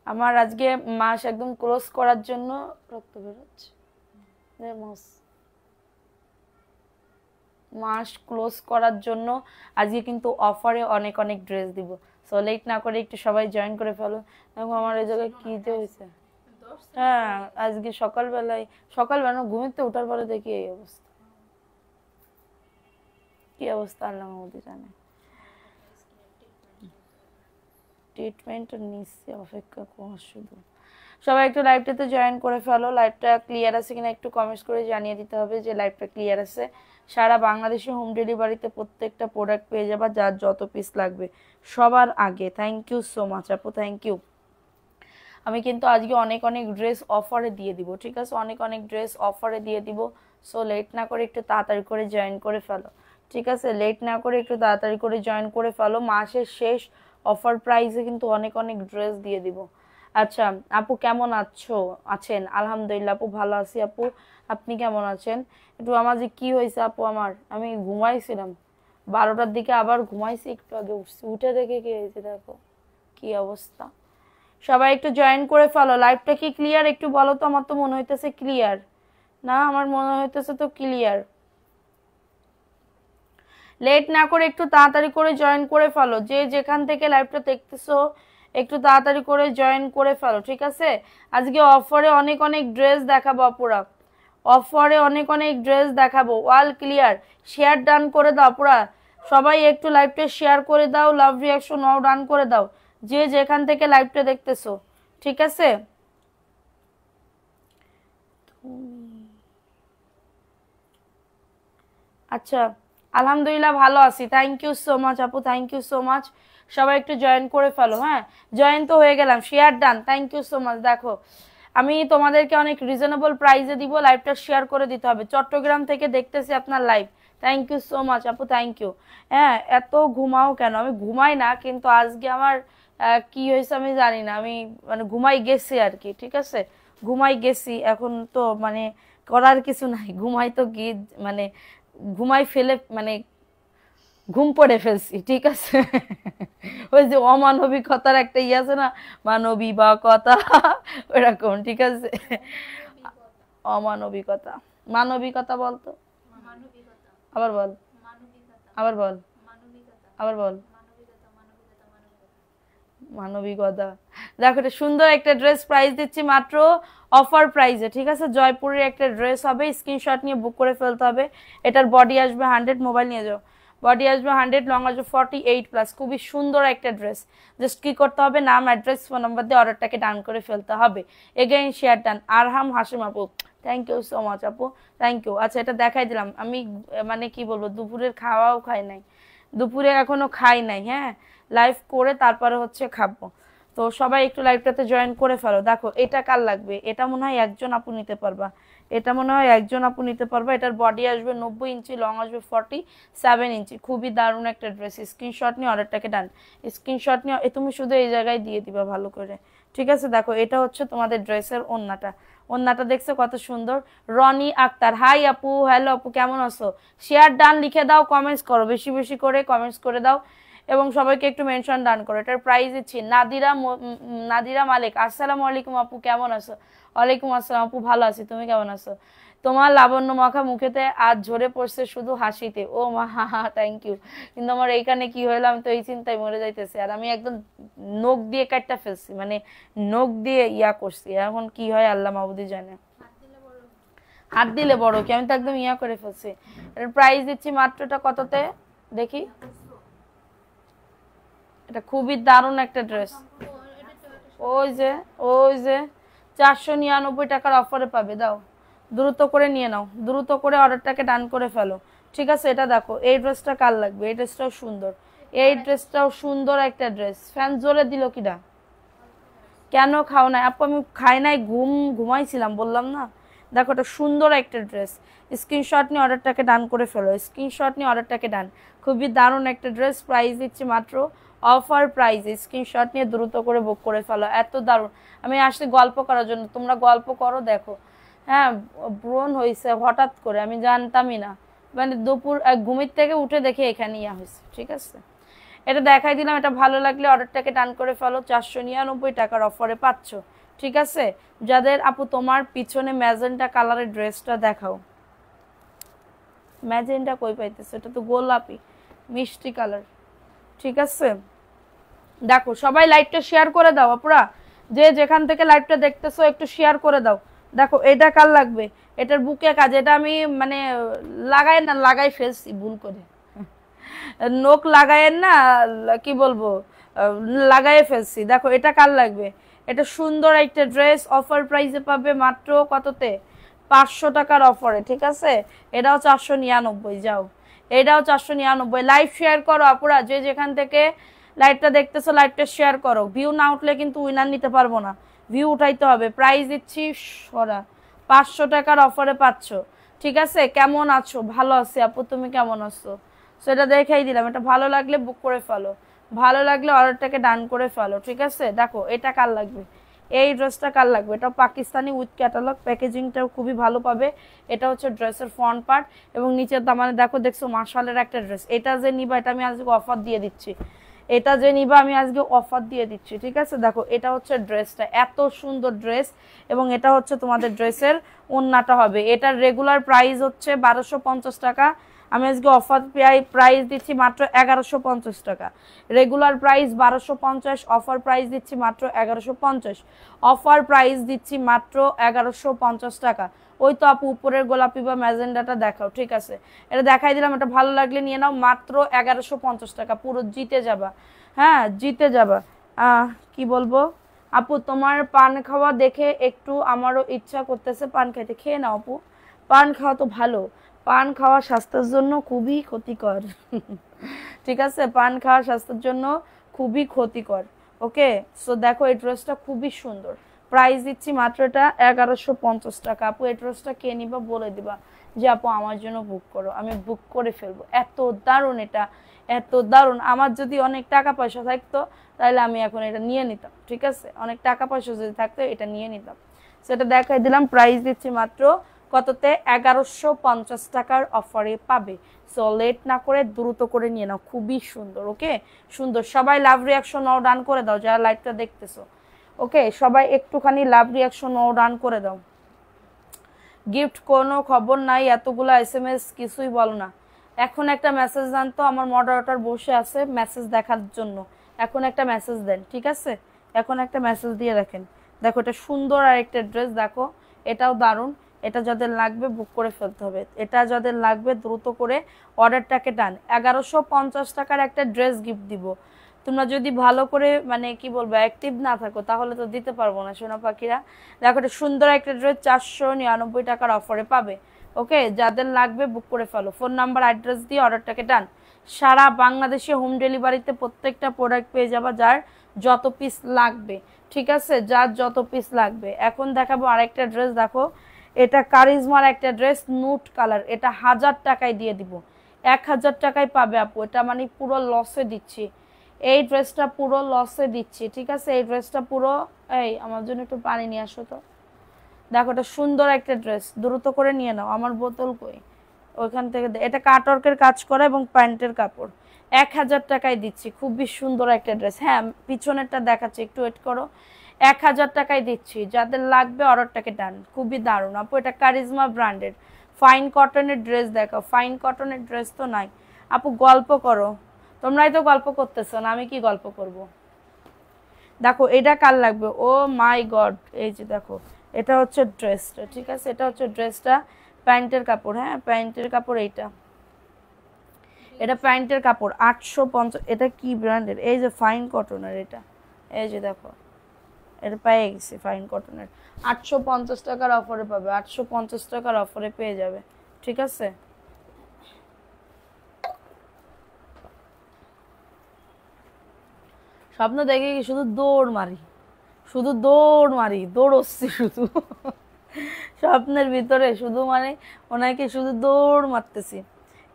আমার আজকে মাস একদম ক্লোজ করার জন্য রক্ত বেরোচ্ছে। মাস ক্লোজ করার জন্য আজকে কিন্তু অফারে অনেক অনেক ড্রেস দিব। সো লেট না করে একটু সবাই জয়েন করে ফেলো। দেখো আমার এই জায়গায় কি যে হয়েছে। হ্যাঁ আজকে সকালবেলা ঘুমিতে ওঠার পরে দেখি এই অবস্থা। কি অবস্থা আল্লাহ মাহমুদি জানে। ট্রিটমেন্ট নিচ্ছে, অপেক্ষা কর শুধু। সবাই একটু লাইভটাতে জয়েন করে ফেলো। লাইভটা ক্লিয়ার আছে কিনা একটু কমেন্টস করে জানিয়ে দিতে হবে যে লাইভটা ক্লিয়ার আছে। সারা বাংলাদেশে হোম ডেলিভারিতে প্রত্যেকটা প্রোডাক্ট পেয়ে যাবা, যার যত পিস লাগবে সবার আগে। থ্যাংক ইউ সো মাচ আপু, থ্যাংক ইউ। আমি কিন্তু আজকে অনেক অনেক ড্রেস অফারে দিয়ে দিব, ঠিক আছে? অনেক অনেক ড্রেস অফারে দিয়ে দিব। সো লেট না করে একটু তাড়াতাড়ি করে জয়েন করে ফেলো, ঠিক আছে? লেট না করে একটু তাড়াতাড়ি করে জয়েন করে ফেলো। মাসের শেষ অফার প্রাইসে কিন্তু অনেক অনেক ড্রেস দিয়ে দিব। আচ্ছা আপু কেমন আছেন? আলহামদুলিল্লাহ আপু ভালো আছি। আপু আপনি কেমন আছেন? একটু আমার যে কি হয়েছে আপু, আমি ঘুমাইছিলাম 12টার দিকে, আবার ঘুমাইছি, একটু আগে উঠছি, উঠে দেখে কি হয়েছে দেখো কি অবস্থা। সবাই একটু জয়েন করে ফেলো। লাইভটা কি ক্লিয়ার একটু বলো তো? আমার তো মনে হইতেছে ক্লিয়ার না, আমার মনে হইতেছে তো ক্লিয়ার। লেট না করে একটু তাড়াতাড়ি করে জয়েন করে ফেলো। যে যেখান থেকে লাইভটা দেখতেছো একটু তাড়াতাড়ি করে জয়েন করে ফেলো, ঠিক আছে? আজকে অফারে অনেক অনেক ড্রেস দেখাবো আপুরা, অফারে অনেক অনেক ড্রেস দেখাবো। অল ক্লিয়ার, শেয়ার ডান করে দাও আপুরা। সবাই একটু লাইভটা শেয়ার করে দাও, লাভ রিয়াকশন নাও ডান করে দাও, যে যেখান থেকে লাইভটা দেখতেছো, ঠিক আছে? আচ্ছা আলহামদুলিল্লাহ ভালো আছি। থ্যাংক ইউ সো মাচ আপু, থ্যাংক ইউ সো মাচ। সবাই একটু জয়েন করে ফেলো। হ্যাঁ জয়েন তো হয়ে গেলাম, share done, thank you so much. দেখো আমি তোমাদেরকে অনেক রিজনেবল প্রাইসে দিব, লাইভটা শেয়ার করে দিতে হবে। চট্টগ্রাম থেকে দেখতেছি আপনার live, thank you so much আপু, থ্যাংক ইউ। হ্যাঁ এত ঘুমাও কেন? আমি ঘুমাই না, কিন্তু আজকে আমার কি হয়েছে আমি জানি না, আমি মানে ঘুমাই গেছি আর কি, ঠিক আছে? ঘুমাই গেছি, এখন তো মানে করার কিছু নাই, ঘুমাই তো কি মানে ঘুমাই ফেলে মানে ঘুম পড়ে ফেলছি, ঠিক আছে? ওই যে অমানবিকতার একটা ইয়ে আছে না, মানবিকতা, ওরকম, ঠিক আছে? অমানবিকতা, মানবিকতা বলতো, আবার বল, আবার বল, আবার বল, মানবিকতা। দেখো এটা সুন্দর একটা ড্রেস প্রাইস দিচ্ছি মাত্র অফার প্রাইসে, ঠিক আছে? জয়পুরের একটা ড্রেস হবে, স্ক্রিনশট নিয়ে বুক করে ফেলতে হবে। এটার বডি আসবে 100, মোবাইল নিয়ে যাও, বডি আসবে 100, লং আসবে 48+। খুবই সুন্দর একটা ড্রেস। জাস্ট কি করতে হবে, নাম অ্যাড্রেস ফোন নাম্বার দিয়ে অর্ডারটাকে ডান করে ফেলতে হবে। Again share done. Arham Hashim আপু, থ্যাংক ইউ সো মাচ আপু, থ্যাংক ইউ। আচ্ছা এটা দেখাই দিলাম। আমি মানে কি বলবো, দুপুরের খাওয়াও খাই নাই, দুপুরে এখনো খাই নাই। হ্যাঁ লাইভ করে তারপরে হচ্ছে খাবো। তো সবাই একটু লাইভটাতে জয়েন করে ফেলো। দেখো এটা কার লাগবে? এটা মনে হয় একজন আপু নিতে পারবা, এটা মনে হয় একজন আপু নিতে পারবা। এটার বডি আসবে 90 ইঞ্চি, লং আসবে 47 ইঞ্চি। খুবই দারুণ একটা ড্রেস। স্ক্রিনশট নিয়ে অর্ডারটাকে ডান, স্ক্রিনশট নিয়ে তুমি শুধু এই জায়গায় দিয়ে দিবা ভালো করে, ঠিক আছে? দেখো এটা হচ্ছে তোমাদের ড্রেসের ওন্নাটা, ওন্নাটা দেখছো কত সুন্দর। রনি আক্তার, হাই আপু, হ্যালো আপু, কেমন আছো? শেয়ার ডান লিখে দাও, কমেন্টস করো, বেশি বেশি করে কমেন্টস করে দাও এবং সবাইকে একটু মেনশন ডান করো। এটার প্রাইস দিচ্ছি নাদিরা মালিক, আসসালামু আলাইকুম আপু, কেমন আছো? ওয়ালাইকুম আসসালাম আপু, ভালো আছি, তুমি কেমন আছো? তোমার লাবণ্য মাখা মুখেতে আজ ঝরে পড়ছে শুধু হাসিতে, ও মা, হা হা, থ্যাংক ইউ। কিন্তু আমার এইখানে কি হইলো আমি তো এই চিন্তায় মরে যাইতেছি, আর আমি একদম নখ দিয়ে কাটটা ফেলছি, মানে নখ দিয়ে ইয়া করছি, এখন কি হয় আল্লাহ মাহবুদি জানে। হাত দিলে বড় কি, আমি তো একদম ইয়া করে ফেলছি। এর প্রাইস দিচ্ছি মাত্রটা কততে দেখি। এটা খুবই দারুণ একটা ড্রেস। ওই যে ওই যে 499 টাকার অফারে পাবে, দাও দ্রুত করে নিয়ে নাও, দ্রুত করে অর্ডারটাকে ডান করে ফেলো, ঠিক আছে? এটা দেখো, এই ড্রেসটা কার লাগবে? এই ড্রেসটাও সুন্দর, এই ড্রেসটাও সুন্দর একটা ড্রেস। ফ্যান জোরে দিল কিনা? কেন খাও নাই আপু? আমি খাই নাই, ঘুমাইছিলাম বললাম না। দেখো এটা সুন্দর একটা ড্রেস। স্ক্রিনশট নিয়ে অর্ডারটাকে ডান করে ফেলো, স্ক্রিনশট নিয়ে অর্ডারটাকে ডান। খুবই দারুণ একটা ড্রেস, প্রাইস দিচ্ছি মাত্র অফার প্রাইসে। স্ক্রিনশট নিয়ে দ্রুত করে বুক করে ফেলো, এত দারুণ। আমি আসলে গল্প করার জন্য, তোমরা গল্প করো। দেখো হ্যাঁ ব্রণ হয়েছে হঠাৎ করে, আমি জানতামই না, মানে দুপুর ঘুমের থেকে উঠে দেখে এখানে ইয়া হয়েছে, ঠিক আছে। এটা দেখাই দিলাম, এটা ভালো লাগলে অর্ডারটাকে ডান করে ফেলো, 499 টাকার অফারে পাচ্ছ, ঠিক আছে। যাদের আপু তোমার পিছনে ম্যাজেন্টা কালারের ড্রেসটা দেখাও, ম্যাজেন্টা কই পাইতেছে, এটা তো গোলাপি মিষ্টি কালার, ঠিক আছে। দেখো সবাই লাইভটা শেয়ার করে দাও আপুরা, যে যেখান থেকে লাইভটা দেখতেছো একটু শেয়ার করে দাও। দেখো এটা কার লাগবে, এটার বুকে কাজ, এটা আমি মানে লাগাই ফেলছি ভুল করে, নোক লাগায়েন না, কি বলবো, লাগাই ফেলছি। দেখো এটা কার লাগবে, এটা সুন্দর একটা ড্রেস অফার প্রাইসে পাবে মাত্র কততে, 500 টাকার অফারে, ঠিক আছে। এটাও 499, যাও এটাও 499। লাইভ শেয়ার করো আপুরা, যে যেখান থেকে লাইভটা দেখতেছো লাইভটা শেয়ার করো। ভিউ না উঠলে কিন্তু উইনার নিতে পারবো না, ভিউ উঠাইতে হবে। প্রাইস দিচ্ছি সরা 500 টাকার অফারে পাচ্ছ, ঠিক আছে। কেমন আছো, ভালো আছি আপু, তুমি কেমন আছো, সেটা দেখাই দিলাম। এটা ভালো লাগলে বুক করে ফেলো, ভালো লাগলে অর্ডারটাকে ডান করে ফেলো, ঠিক আছে। দেখো এটা কার লাগবে, এই ড্রেসটা কার লাগবে, এটা পাকিস্তানি উইথ ক্যাটালগ, প্যাকেজিংটাও খুবই ভালো পাবে। এটা হচ্ছে ড্রেসের ফ্রন্ট পার্ট এবং নিচের দামানে দেখো, দেখছো মাশালের একটা ড্রেস। এটা যে নিবা এটা আমি আজকে অফার দিয়ে দিচ্ছি, এটা যে নিবা আমি আজকে অফার দিয়ে দিচ্ছি, ঠিক আছে। দেখো এটা হচ্ছে ড্রেসটা, এত সুন্দর ড্রেস, এবং এটা হচ্ছে তোমাদের ড্রেসের ওন্নাটা হবে। এটার রেগুলার প্রাইস হচ্ছে 1250 টাকা, আমি আজকে অফার প্রাইস দিচ্ছি মাত্র 1150 টাকা। রেগুলার প্রাইস 1250, অফার প্রাইস দিচ্ছি মাত্র 1150, অফার প্রাইস দিচ্ছি মাত্র 1150 টাকা। ওই তো আপু উপরের গোলাপি বা ম্যাজেন্ডাটা দেখাও, ঠিক আছে। এটা দেখাই দিলাম, এটা ভালো লাগলে নিয়ে নাও, মাত্র 1150 টাকা, পুরো জিতে যাবা, হ্যাঁ জিতে যাবা। কি বলবো আপু, তোমার পান খাওয়া দেখে একটু আমারও ইচ্ছা করতেছে পান খাইতে, খেয়ে নাও আপু, পান খাওয়া তো ভালো, পান খাওয়া স্বাস্থ্যের জন্য খুবই ক্ষতিকর ঠিক আছে, পান খাওয়া স্বাস্থ্যের জন্য খুবই ক্ষতিকর। ওকে, সো দেখো এই ড্রেসটা খুবই সুন্দর, প্রাইস দিচ্ছি মাত্র এটা 1150 টাকা। আপু এই ড্রেসটা কে নিবা বলে দিবা যে আপু আমার জন্য বুক করো, আমি বুক করে ফেলবো। এত দারুণ, এটা এত দারুণ। আমার যদি অনেক টাকা পয়সা থাকতো তাহলে আমি এখন এটা নিয়ে নিতাম, ঠিক আছে। অনেক টাকা পয়সা যদি থাকতো এটা নিয়ে নিতাম। সেটা দেখাই দিলাম, প্রাইস দিচ্ছি মাত্র কততে, 1150 টাকার অফারে পাবে। সো লেট না করে দ্রুত করে নিয়ে নাও, খুবই সুন্দর। ওকে, সুন্দর। সবাই লাভ রিয়াকশন নাও ডান করে দাও যারা লাইভটা দেখতেছো। ওকে, সবাই একটুখানি লাভ রিয়াকশন নাও ডান করে দাও। গিফট কোনো খবর নাই, এতগুলো SMS কিছুই বলো না। এখন একটা মেসেজ দেন তো, আমার মডারেটর বসে আছে মেসেজ দেখার জন্য, এখন একটা মেসেজ দেন, ঠিক আছে। এখন একটা মেসেজ দিয়ে রাখেন। দেখো এটা সুন্দর আর একটা ড্রেস, দেখো এটাও দারুণ। এটা যাদের লাগবে বুক করে ফেলতে হবে, এটা যাদের লাগবে দ্রুত করে অর্ডারটাকে ডান। 1150 টাকার একটা ড্রেস গিফট দিব। তোমরা যদি ভালো করে মানে কি বলবো অ্যাক্টিভ না থাকো তাহলে তো দিতে পারবো না সোনা পাখিরা। দেখো এটা সুন্দর একটা ড্রেস 499 টাকার অফারে পাবে। ওকে, যাদের লাগবে বুক করে ফেলো, ফোন নাম্বার অ্যাড্রেস দিয়ে অর্ডারটাকে ডান। সারা বাংলাদেশে হোম ডেলিভারিতে প্রত্যেকটা প্রোডাক্ট পেয়ে যাবা যার যত পিস লাগবে, ঠিক আছে, যার যত পিস লাগবে। এখন দেখাবো আরেকটা ড্রেস, দেখো এটা কারিজমার একটা ড্রেস, নুট কালার। এটা 1000 টাকায় দিয়ে দিব, 1000 টাকায় পাবে আপু। এটা মানে পুরো লসে দিচ্ছি, এই ড্রেসটা পুরো লসে দিচ্ছি, ঠিক আছে। এই ড্রেসটা পুরো, এই আমার জন্য একটু পানি নিয়ে আসো তো। দেখো এটা সুন্দর একটা ড্রেস, দ্রুত করে নিয়ে নাও। আমার বোতল কই, ওইখান থেকে। এটা কাটওয়ার্কের কাজ করা এবং প্যান্টের কাপড়, 1000 টাকায় দিচ্ছি। খুবই সুন্দর একটা ড্রেস। হ্যাঁ পিছনেরটা দেখাচ্ছি, একটু ওয়েট করো। 1000 টাকায় দিচ্ছি, যাদের লাগবে অর্ডারটাকে ডান। খুবই দারুণ আপু, এটা কারিজমা ব্র্যান্ডের ফাইন কটনের ড্রেস। দেখো ফাইন কটনের ড্রেস তো নাই আপু, গল্প করো, তোমরাই তো গল্প করতেছো না, আমি কি গল্প করব। দেখো এটা কার লাগবে, ও মাই গড, এই যে দেখো এটা হচ্ছে ড্রেসটা, ঠিক আছে। এটা হচ্ছে ড্রেসটা, প্যান্টের কাপড়, হ্যাঁ প্যান্টের কাপড়। এইটা এটা প্যান্টের কাপড় 850। এটা কি ব্র্যান্ডের, এই যে ফাইন কটনের। এটা এই যে দেখো, এটা পেয়ে গেছি ফাইন কটনের, 850 টাকার অফারে পাবে, 850 টাকার অফারে পেয়ে যাবে, ঠিক আছে। স্বপ্ন দেখে কি শুধু দৌড় মারি, শুধু দৌড় মারি, দৌড়চ্ছি শুধু স্বপ্নের ভিতরে শুধু মানে ওনাকে শুধু দৌড় মারতেছি।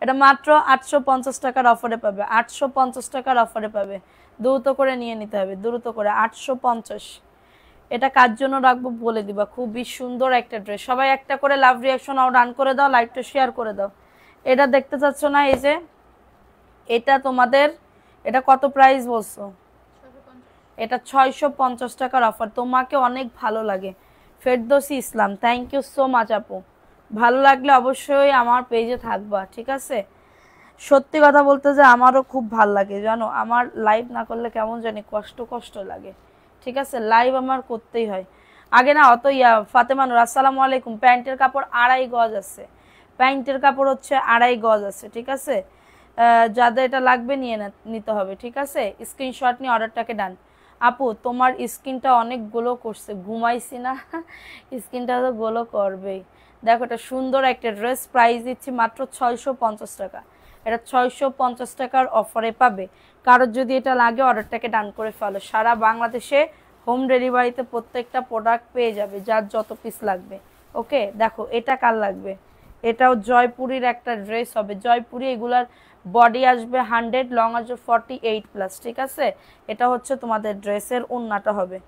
এটা মাত্র 850 টাকার অফারে পাবে, 850 টাকার অফারে পাবে। দ্রুত করে নিয়ে নিতে হবে, দ্রুত করে। 850। এটা কার জন্য রাখবো বলে দিবা। খুবই সুন্দর একটা ড্রেস। সবাই একটা করে লাভ রিয়াকশন আও ডান করে দাও, লাইভটা শেয়ার করে দাও। এটা দেখতে চাচ্ছ না? এই যে এটা তোমাদের, এটা কত প্রাইস বলছো? এটা 650 টাকার অফার। তোমাকে অনেক ভালো লাগে ফেরদৌসী ইসলাম, থ্যাংক ইউ সো মাচ আপু। ভালো লাগলে অবশ্যই আমার পেজে থাকবা, ঠিক আছে? সত্যি কথা বলতে যে আমারও খুব ভাল লাগে জানো, আমার লাইভ না করলে কেমন জানি কষ্ট কষ্ট লাগে, ঠিক আছে? লাইভ আমার করতেই হয়। আগে না অত ফাতেমানুর আসসালামু আলাইকুম। প্যান্টের কাপড় 2.5 গজ আছে, প্যান্টের কাপড় হচ্ছে 2.5 গজ আছে, ঠিক আছে? যাদের এটা লাগবে নিয়ে নিতে হবে, ঠিক আছে? স্ক্রিনশট নিয়ে অর্ডারটাকে ডান। আপু তোমার স্কিনটা অনেক গ্লো করছে, ঘুমাইছি না স্কিনটা তো গ্লো করবেই। দেখো এটা সুন্দর একটা ড্রেস, প্রাইস দিচ্ছি মাত্র 650 টাকা। এটা 650 টাকার অফারে পাবে। কারোর যদি এটা লাগে অর্ডারটাকে ডান করে ফেলো। সারা বাংলাদেশে হোম ডেলিভারিতে প্রত্যেকটা প্রোডাক্ট পেয়ে যাবে, যার যত পিস লাগবে। ওকে, দেখো এটা কার লাগবে? এটাও জয়পুরীর একটা ড্রেস হবে। জয়পুরি এগুলার বডি আসবে 100, লং আসবে 48+, ঠিক আছে? এটা হচ্ছে তোমাদের ড্রেসের ওড়নাটা হবে,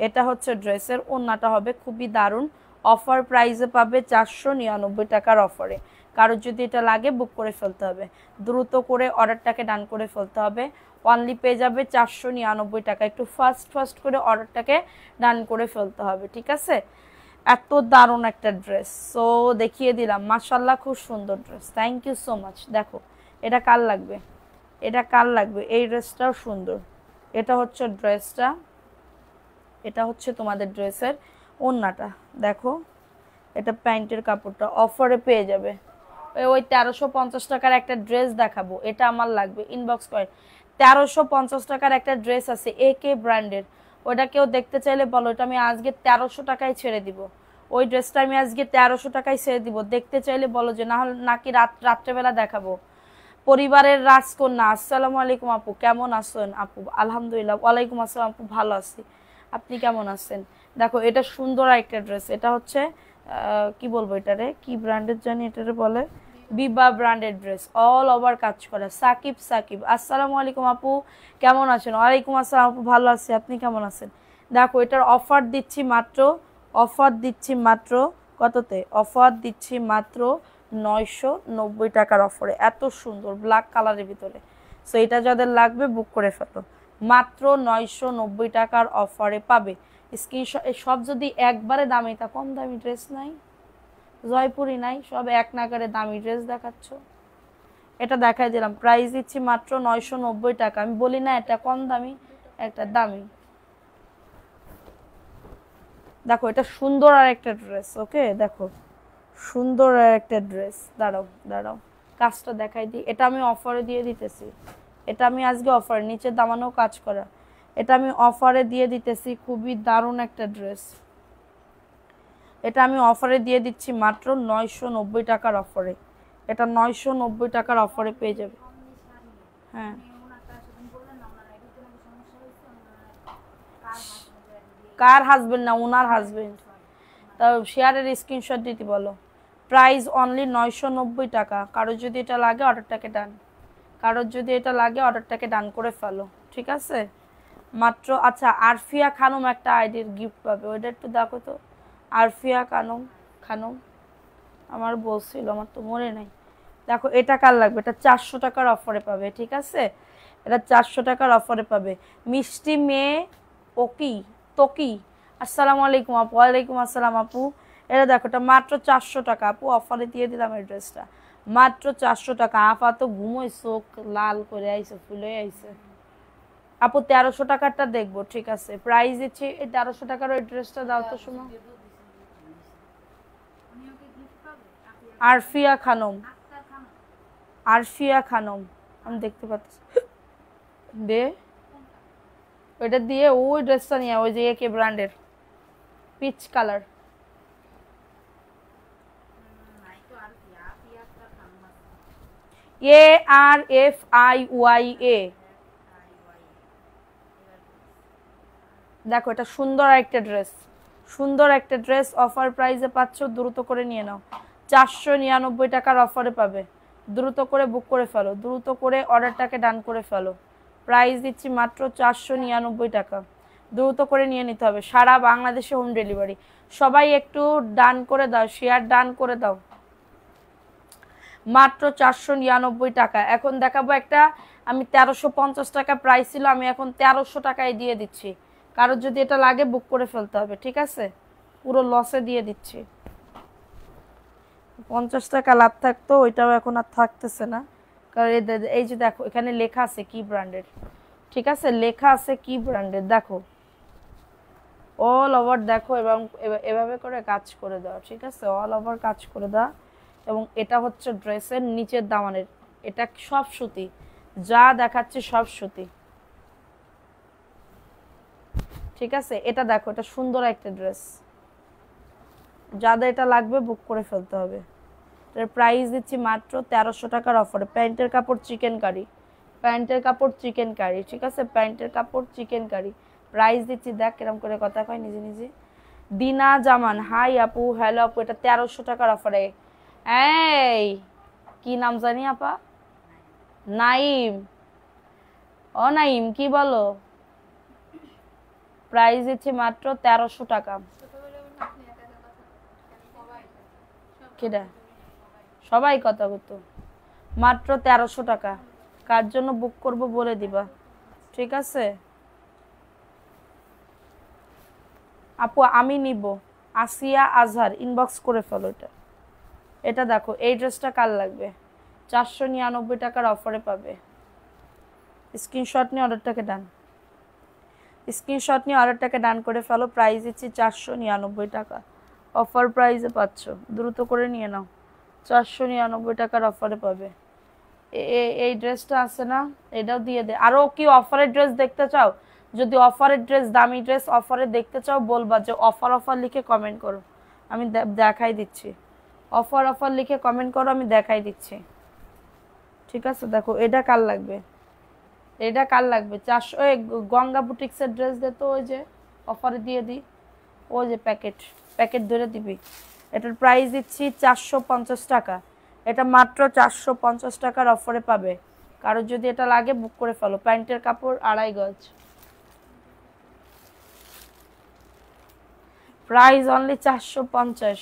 এটা হচ্ছে ড্রেসের ওড়নাটা হবে। খুবই দারুণ অফার প্রাইসে পাবে 499 টাকার অফারে। কারোর যদি এটা লাগে বুক করে ফেলতে হবে, দ্রুত করে অর্ডারটাকে ডান করে ফেলতে হবে। অনলি পেয়ে যাবে 499 টাকা। একটু ফাস্ট করে অর্ডারটাকে ডান করে ফেলতে হবে, ঠিক আছে? এত দারুণ একটা ড্রেস, সো দেখিয়ে দিলাম। মাশাল্লাহ খুব সুন্দর dress, thank you so much. দেখো এটা কার লাগবে? এটা কার লাগবে? এই ড্রেসটাও সুন্দর। এটা হচ্ছে ড্রেসটা, এটা হচ্ছে তোমাদের ড্রেসের ওড়নাটা। দেখো এটা প্যান্টের কাপড়টা অফারে পেয়ে যাবে। ওই 1350 টাকার একটা ড্রেস দেখাবো, এটা আমার লাগবে, ইনবক্স করে। 1350 টাকার একটা ড্রেস আছে AK ব্র্যান্ডের, ওটা কেউ দেখতে চাইলে বলো। এটা আমি আজকে 1300 টাকায় ছেড়ে দিব। ওই ড্রেসটা আমি আজকে 1300 টাকায় ছেড়ে দিব, দেখতে চাইলে বলো। যে না হলে নাকি রাত্রেবেলা দেখাবো। পরিবারের রাজকন্যা আসসালামু আলাইকুম আপু, কেমন আছেন? আপু আলহামদুলিল্লাহ। ওয়ালাইকুম আসসালাম আপু, ভালো আছি, আপনি কেমন আছেন? দেখো এটা সুন্দর একটা ড্রেস। এটা হচ্ছে কি বলবো এটারে, কি ব্র্যান্ডের জানি এটারে বলে, বিবা ব্র্যান্ডেড ড্রেস, অল ওভার কাজ করা। সাকিব আসসালামু আলাইকুম আপু, কেমন আছেন? ওয়ালাইকুম আসসালাম আপু, ভালো আছি, আপনি কেমন আছেন? দেখো এটার অফার দিচ্ছি মাত্র কততে? অফার দিচ্ছি মাত্র 990 টাকার অফারে। এত সুন্দর ব্ল্যাক কালারের ভিতরে। সো এটা যাদের লাগবে বুক করে ফেলো, মাত্র 990 টাকার অফারে পাবে। স্ক্রিনশট সব যদি একবারে দামি, তা কম দামি ড্রেস নাই, জয়পুরি নাই, সব এক নাগারে দামি ড্রেস দেখাচ্ছ। এটা দেখাই দিলাম, প্রাইস দিচ্ছি মাত্র 990 টাকা। আমি বলি না এটা কম দামি, একটা দামি। দেখো এটা সুন্দর আর একটা ড্রেস। ওকে দেখো সুন্দর আর একটা ড্রেস। দাঁড়াও কাজটা দেখাই দিই। এটা আমি অফারে দিয়ে দিতেছি, এটা আমি আজকে অফারে, নিচে দামানো কাজ করা, এটা আমি অফারে দিয়ে দিতেছি। খুবই দারুণ একটা ড্রেস, এটা আমি অফারে দিয়ে দিচ্ছি মাত্র 990 টাকার অফারে। এটা 990 টাকার অফারে পেয়ে যাবে। হ্যাঁ কার হাজবেন্ড? না ওনার হাজবেন্ড। তা শেয়ারের স্ক্রিনশট দিতে বলো। প্রাইস অনলি 990 টাকা। কারোর যদি এটা লাগে অর্ডারটাকে ডান করে ফেলো, ঠিক আছে? মাত্র। আচ্ছা আরফিয়া খানম একটা আইডির গিফট পাবে, ওইটা একটু দেখো তো। আরফিয়া খানম আমার বলছিল, আমার তো মনে নাই। দেখো এটা কার লাগবে? এটা 400 টাকার অফারে পাবে, ঠিক আছে? এটা 400 টাকার অফারে পাবে। মিষ্টি মেয়ে তোকি আসসালামু আলাইকুম আপু। ওয়ালাইকুম আসসালাম আপু। এটা দেখো এটা মাত্র 400 টাকা আপু, অফারে দিয়ে দিলাম এই ড্রেসটা মাত্র 400 টাকা। আপা তো ঘুমোই, চোখ লাল করে আইছে, ফুলে আইছে। আপু 1300 টাকারটা দেখবো, ঠিক আছে? প্রাইস দিচ্ছি এই 1300 টাকার ওই ড্রেসটা দাও তো শোনো। আরফিয়া খানম আমি দেখতে পাচ্ছি। দে ওইটা দিয়ে ওই ড্রেসটা নিয়ে, ওই যে AK ব্র্যান্ডের পিচ কালার। ARFIYA। দেখো এটা সুন্দর একটা ড্রেস, অফার প্রাইসে পাচ্ছ, দ্রুত করে নিয়ে নাও। 499 টাকার অফারে পাবে, দ্রুত করে বুক করে ফেলো, দ্রুত করে অর্ডারটাকে ডান করে ফেলো। প্রাইস দিচ্ছি মাত্র 499 টাকা, দ্রুত করে নিয়ে নিতে হবে। সারা বাংলাদেশে হোম ডেলিভারি। সবাই একটু ডান করে দাও, শেয়ার ডান করে দাও। মাত্র 499 টাকা। এখন দেখাবো একটা, আমি 1350 টাকা প্রাইস ছিল, আমি এখন 1300 টাকায় দিয়ে দিচ্ছি। কারোর যদি এটা লাগে বুক করে ফেলতে হবে, ঠিক আছে? পুরো লসে দিয়ে দিচ্ছি। 50 টাকা লাভ থাকতো, ওইটাও এখন আর থাকতেছে না। কারণ এই যে দেখো এখানে লেখা আছে কি ব্র্যান্ডের, ঠিক আছে? লেখা আছে কি ব্র্যান্ডের, দেখো অল ওভার দেখো, এবং এভাবে করে কাজ করে দাও, ঠিক আছে? অল ওভার কাজ করে দাও। এবং এটা হচ্ছে ড্রেসের নিচের দামানের, এটা সব সুতি, যা দেখাচ্ছে সব সুতি, ঠিক আছে? এটা দেখো, এটা সুন্দর একটা ড্রেস, যাদের এটা লাগবে বুক করে ফেলতে হবে। এর প্রাইস দিচ্ছি মাত্র 1300 টাকার অফারে। প্যান্টের কাপড় চিকেন কারি, প্যান্টের কাপড় চিকেন কারি, ঠিক আছে? প্যান্টের কাপড় চিকেন কারি প্রাইস দিচ্ছি, দেখ কিরম করে কথা কয় নিজে নিজে। দিনা জামান, হাই আপু, হ্যালো আপু, এটা 1300 টাকার অফারে। এই কি নাম জানি আপা? নাইম। ও নাইম, কি বলো? প্রাইস দিচ্ছি মাত্র 1300 টাকা। কেডা? সবাই কথা বলতো। মাত্র 1300 টাকা। কার জন্য বুক করব বলে দিবা, ঠিক আছে? আপু আমি নিব, আসিয়া আজহার, ইনবক্স করে ফেলো এটা। এটা দেখো, এই ড্রেসটা কার লাগবে? 499 টাকার অফারে পাবে। স্ক্রিনশট নিয়ে অর্ডারটাকে ডান, স্ক্রিনশট নিয়ে অর্ডারটাকে ডান করে ফেলো। প্রাইস দিচ্ছি 499 টাকা, অফার প্রাইসে পাচ্ছ, দ্রুত করে নিয়ে নাও। 499 টাকার অফারে পাবে। এই ড্রেসটা আছে না, এটাও দিয়ে দে। আরও কি অফারের ড্রেস দেখতে চাও? যদি অফারের ড্রেস, দামি ড্রেস অফারে দেখতে চাও, বলবা যে অফার অফার লিখে কমেন্ট করো, আমি দেখাই দিচ্ছি। অফার অফার লিখে কমেন্ট করো, আমি দেখাই দিচ্ছি, ঠিক আছে? দেখো এটা কার লাগবে, এটা কার লাগবে? 400, ওই গঙ্গা বুটিক্সের ড্রেস দে তো, ওই যে অফারে দিয়ে দিই, ওই যে প্যাকেট প্যাকেট ধরে দিবি। এটার প্রাইস দিচ্ছি 450 টাকা। এটা মাত্র 450 টাকার অফারে পাবে। কারো যদি এটা লাগে বুক করে ফেলো। প্যান্টের কাপড় 2.5 গজ, প্রাইস অনলি 450।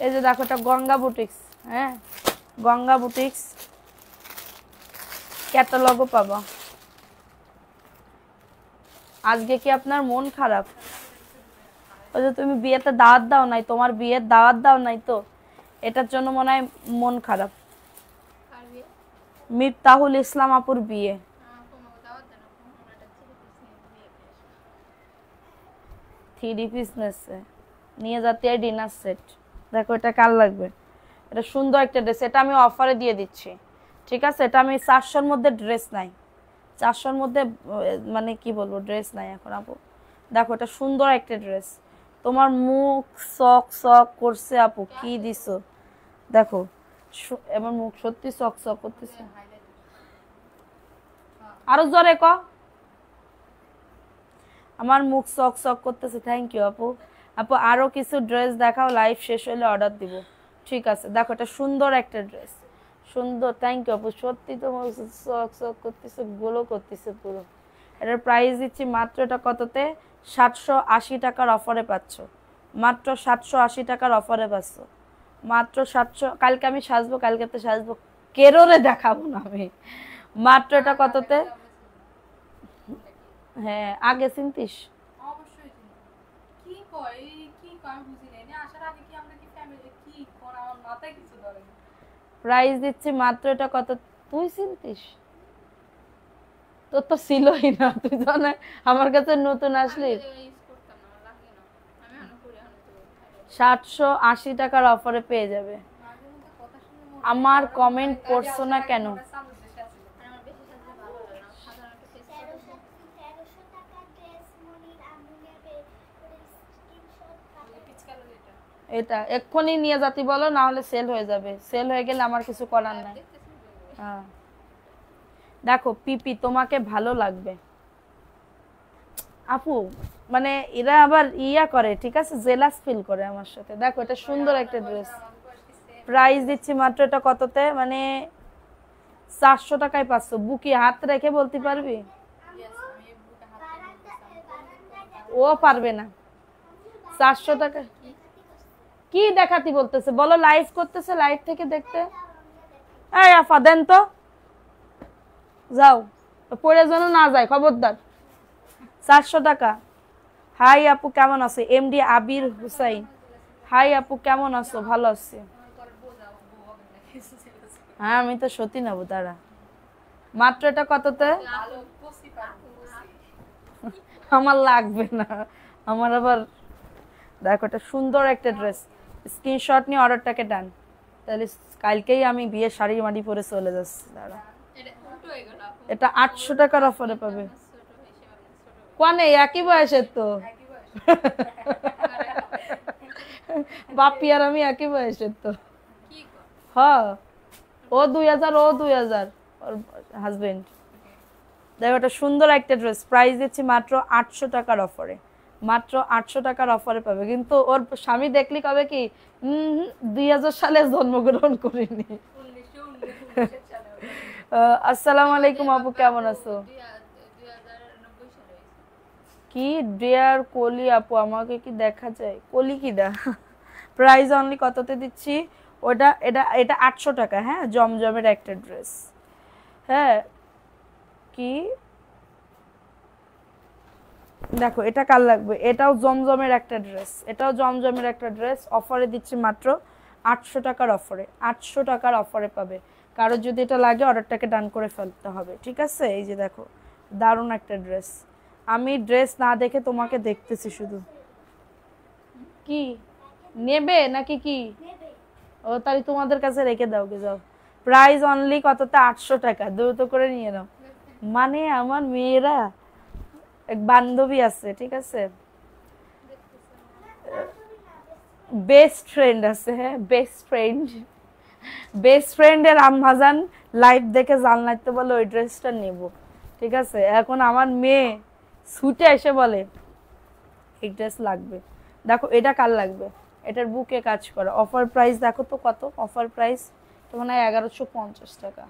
এই যে দেখো, এটা গঙ্গা বুটিক্স, হ্যাঁ গঙ্গা বুটিক্স, ক্যাটালগও পাবা। আজকে কি আপনার মন খারাপ? ওই যে তুমি বিয়েতে দাওয়াত দাও নাই, তোমার বিয়ের দাওয়াত দাও নাই তো, এটার জন্য মনে হয় মন খারাপ। মিফতাহুল ইসলাম আপুর বিয়ে। 3 পিস নিয়ে যাতে ডিনার সেট। দেখো এটা কার লাগবে, এটা সুন্দর একটা ড্রেস, এটা আমি অফারে দিয়ে দিচ্ছি, ঠিক আছে? এটা আমি 400-র মধ্যে ড্রেস নাই, 400-র মধ্যে মানে কি বলবো, ড্রেস নাই এখন আপু। দেখো এটা সুন্দর একটা ড্রেস, তোমার মুখ সক সক করছে আপু, কি দিছো দেখো, এবার মুখ সত্যি সক সক করতেছে। আরো জোরে ক, আমার মুখ সক সক করতেছে। থ্যাংক ইউ আপু। আপু আরো কিছু ড্রেস দেখাও, লাইভ শেষ হলে অর্ডার দিব, ঠিক আছে? দেখো এটা সুন্দর একটা ড্রেস, সুন্দর। থ্যাংক ইউ আপু, সত্যি তো সক সক করতেছে, গোলো করতেছে পুরো। এটার প্রাইস দিচ্ছি মাত্র, এটা কততে? 780 টাকার অফারে পাচ্ছ, মাত্র 780 টাকার অফারে পাচ্ছ, মাত্র 700। কালকে আমি সাজবো, কালকে তো সাজবো, কেরোরে দেখাবো না আমি। মাত্র এটা কততে? হ্যাঁ আগে চিনতিস? অবশ্যই চিনি। কি কয় কি কয় আমি বুঝি নাই। আসার আগে কি আমরা কি ফ্যামিলি কি কোন আমার মাথায় কিছু ধরে না। প্রাইস দিচ্ছি মাত্র, এটা কত? তুই চিনতিস? তোর তো ছিলই না, তুই তো না আমার কাছে নতুন আসলি। 780 টাকার অফারে পেয়ে যাবে। আমার কমেন্ট পড়ছো না কেন? এটা এক্ষুনি নিয়ে যাতি বলো, না হলে সেল হয়ে যাবে, সেল হয়ে গেলে আমার কিছু করার নাই। হ্যাঁ দেখো পিপি, তোমাকে ভালো লাগবে আপু, মানে এরা আবার ইয়া করে, ঠিক আছে? জেলাস ফিল করে আমার সাথে। দেখো এটা সুন্দর একটা ড্রেস, প্রাইস দিচ্ছি মাত্র, এটা কততে? মানে 400 টাকায় পাচ্ছ। বুকি হাত রেখে বলতে পারবি? ও পারবে না। 400 টাকা কি দেখাতি বলতেছে বলো? লাইভ করতেছে, লাইভ থেকে দেখতে। এই আফা দেন তো, যাও পরে যেন না যায়, খবরদার। 400 টাকা। হাই আপু কেমন আছো? এমডি আবির হুসাইন। হাই আপু কেমন আছো? ভালো আছি। হ্যাঁ আমি তো সত্যি নেবো, দাঁড়া। মাত্র এটা কততে? আমার লাগবে না, আমার আবার দেখো এটা সুন্দর একটা ড্রেস, স্ক্রিনশট নিয়ে অর্ডারটাকে ডান। তাহলে কালকেই আমি বিয়ে শাড়ি মাড়ি পরে চলে যাচ্ছি। দাঁড়া, এটা 800 টাকার অফারে পাবে। কোনে একই বয়সের তো, বাপি আর আমি একই বয়সের তো। হ্যাঁ ও 2000, ও 2000, ওর হাজবেন্ড। দেখো এটা সুন্দর একটা ড্রেস, প্রাইস দিচ্ছি মাত্র 800 টাকার অফারে। মাত্র 800 টাকার অফারে পাবে। কিন্তু ওর স্বামী দেখলি কবে কি 2000 সালে জন্মগ্রহণ করিনি। আসসালামু আলাইকুম আপু কেমন আছো? কি ডিয়ার কলি আপু, আমাকে কি দেখা যায়? কলি কি দা? প্রাইস অনলি কততে দিচ্ছি? ওটা এটা এটা 800 টাকা। হ্যাঁ জমজমের একটা ড্রেস। হ্যাঁ কি দেখো এটা কার লাগবে, এটাও জমজমের একটা ড্রেস, এটাও জমজমের একটা ড্রেস। অফারে দিচ্ছি মাত্র 800 টাকার অফারে। 800 টাকার অফারে পাবে। কারো যদি এটা লাগে অর্ডারটাকে ডান করে ফেলতে হবে, ঠিক আছে? এই যে দেখো দারুণ একটা ড্রেস। আমি ড্রেস না দেখে তোমাকে দেখতেছি শুধু। কি নেবে নাকি কি? ও তাহলে তোমাদের কাছে রেখে দাও, গে যাও। প্রাইস অনলি কততে? 800 টাকা। দ্রুত করে নিয়ে নাও। মানে আমার মেয়েরা, এক বান্ধবী আছে, ঠিক আছে, বেস্ট ফ্রেন্ড আছে, হ্যাঁ বেস্ট ফ্রেন্ড, বেস্ট ফ্রেন্ডের আম্মাজান লাইভ দেখে জানলাইতে বলে ওই ড্রেসটা নেব, ঠিক আছে? এখন আমার মেয়ে ছুটে এসে বলে এই ড্রেস লাগবে। দেখো এটা কার লাগবে? এটার বুকে কাজ করা। অফার প্রাইস দেখো তো কত? অফার প্রাইস তো মনে হয় 1150 টাকা।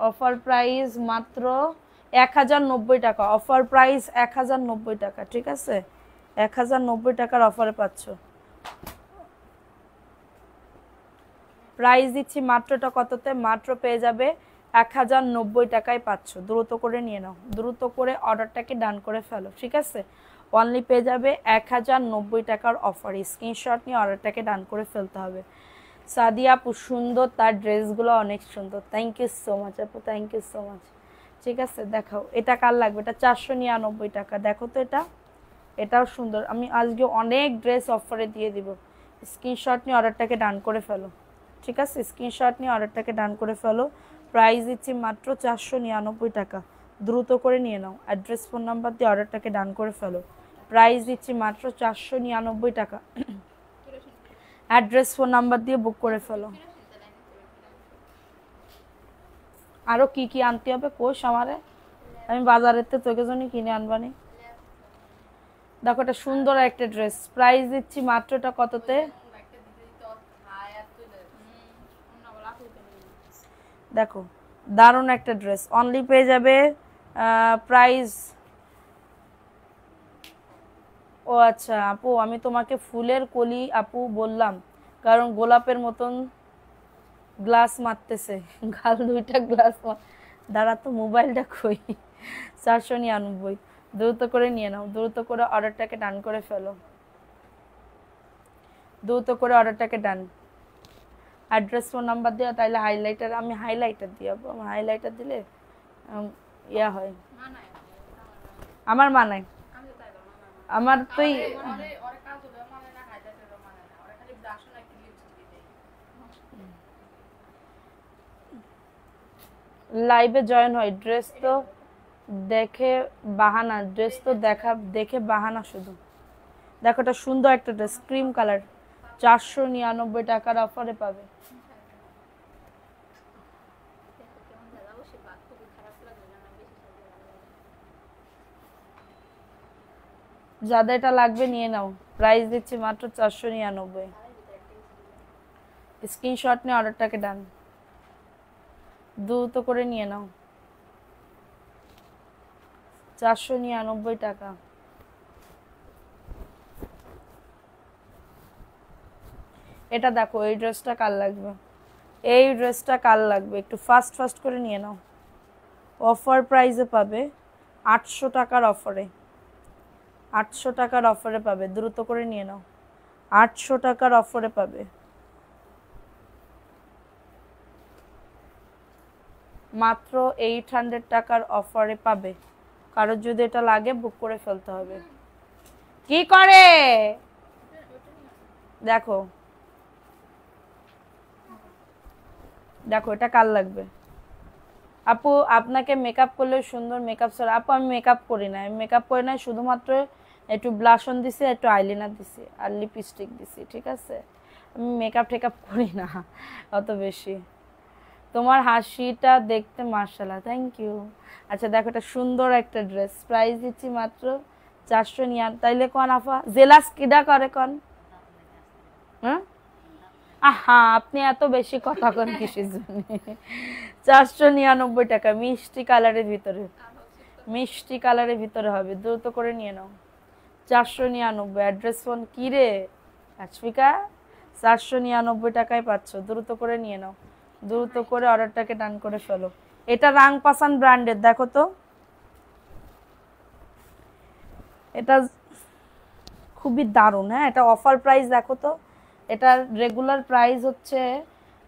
অফার প্রাইস মাত্র 1090 টাকা। অফার প্রাইস 1090 টাকা, ঠিক আছে? 1090 টাকার অফারে পাচ্ছ। প্রাইস দিচ্ছি মাত্রটা কততে? মাত্র পেয়ে যাবে 1090 টাকায় পাচ্ছ। দ্রুত করে নিয়ে নাও, দ্রুত করে অর্ডারটাকে ডান করে ফেলো, ঠিক আছে? অনলি পেয়ে যাবে 1090 টাকার অফারে। স্ক্রিনশট নিয়ে অর্ডারটাকে ডান করে ফেলতে হবে। সাদিয়া আপু সুন্দর, তার ড্রেসগুলো অনেক সুন্দর। থ্যাংক ইউ সো মাচ আপু, থ্যাংক ইউ সো মাচ। ঠিক আছে দেখাও এটা কার লাগবে? এটা 499 টাকা। দেখো তো এটা, এটাও সুন্দর। আমি আজকে অনেক ড্রেস অফারে দিয়ে দিব। স্ক্রিনশট নিয়ে অর্ডারটাকে ডান করে ফেলো, ঠিক আছে? স্ক্রিনশট নিয়ে অর্ডারটাকে ডান করে ফেলো। প্রাইস দিচ্ছি মাত্র 499 টাকা। দ্রুত করে নিয়ে নাও। অ্যাড্রেস ফোন নাম্বার দিয়ে অর্ডারটাকে ডান করে ফেলো। প্রাইস দিচ্ছি মাত্র 499 টাকা। অ্যাড্রেস ফোন নাম্বার দিয়ে বুক করে ফেলো। আরো কি কি আনতে হবে কোষ আমারে? আমি বাজারেতে তোকে জন্য কিনে আনবানি। দেখো এটা সুন্দর একটা ড্রেস, প্রাইস দিচ্ছি মাত্রটা কততে? দেখো দারুণ একটা ড্রেস, অনলি পেয়ে যাবে প্রাইস। ও আচ্ছা আপু, আমি তোমাকে ফুলের কলি আপু বললাম কারণ গোলাপের মতন গ্লাস মারতেছে, গাল দুইটা গ্লাস দাঁড়া তো, মোবাইলটা কই? 499। দ্রুত করে নিয়ে নাও, দ্রুত করে অর্ডারটাকে ডান করে ফেলো, দ্রুত করে অর্ডারটাকে ডান। অ্যাড্রেস ফোন নাম্বার দেওয়া, তাইলে হাইলাইটার, আমি হাইলাইটার দিয়ে যাবো। আমার হাইলাইটার দিলে ইয়া হয়, আমার মানায়। আমার তুই লাইভে জয়েন হয়, ড্রেস তো দেখে বাহানা, ড্রেস তো দেখে বাহানা শুধু। দেখো এটা সুন্দর একটা ড্রেস, ক্রিম কালার, 499 টাকার অফারে পাবে। যাদের এটা লাগবে নিয়ে নাও। প্রাইস দিচ্ছি মাত্র 499। স্ক্রিনশট নিয়ে অর্ডারটাকে ডান, দ্রুত করে নিয়ে নাও। 499 টাকা। এটা দেখো এই ড্রেসটা কার লাগবে? এই ড্রেসটা কাল লাগবে, একটু ফাস্ট ফাস্ট করে নিয়ে নাও। অফার প্রাইসে পাবে, 800 টাকার অফারে, 800 টাকার অফারে পাবে, দ্রুত করে নিয়ে নাও। 800 টাকার অফারে পাবে, মাত্র 800 টাকার অফারে পাবে। কারোর যদি এটা লাগে বুক করে ফেলতে হবে। কি করে দেখো, দেখো এটা কাল লাগবে। আপু আপনাকে মেকআপ করলে সুন্দর, মেকআপ স্যার আপু আমি মেকআপ করি না, আমি মেকআপ করি না, শুধুমাত্র একটু ব্লাশন দিছি, একটু আইলাইনার দিছি আর লিপস্টিক দিছি, ঠিক আছে? আমি মেকআপ টেকআপ করি না অত বেশি। তোমার হাসিটা দেখতে মাশাআল্লাহ, থ্যাংক ইউ। আচ্ছা দেখো এটা সুন্দর একটা ড্রেস, প্রাইস দিচ্ছি মাত্র 499। তাইলে কোন আফা জেলাস কিডা করে কোন? হ্যাঁ আহা আপনি এত বেশি কথা কোন কিসের জন্য? 499 টাকা, মিষ্টি কালারের ভিতরে, মিষ্টি কালারের ভিতরে হবে, দ্রুত করে নিয়ে নাও। 499। অ্যাড্রেস ফোন কি রে আশফিকা? 499 টাকায় পাচ্ছ, দ্রুত করে নিয়ে নাও, দ্রুত করে অর্ডারটাকে ডান করে ফেলো। এটা রাং পাসান ব্র্যান্ডের, দেখো তো এটা খুবই দারুণ। হ্যাঁ এটা অফার প্রাইস, দেখো তো এটার রেগুলার প্রাইস হচ্ছে,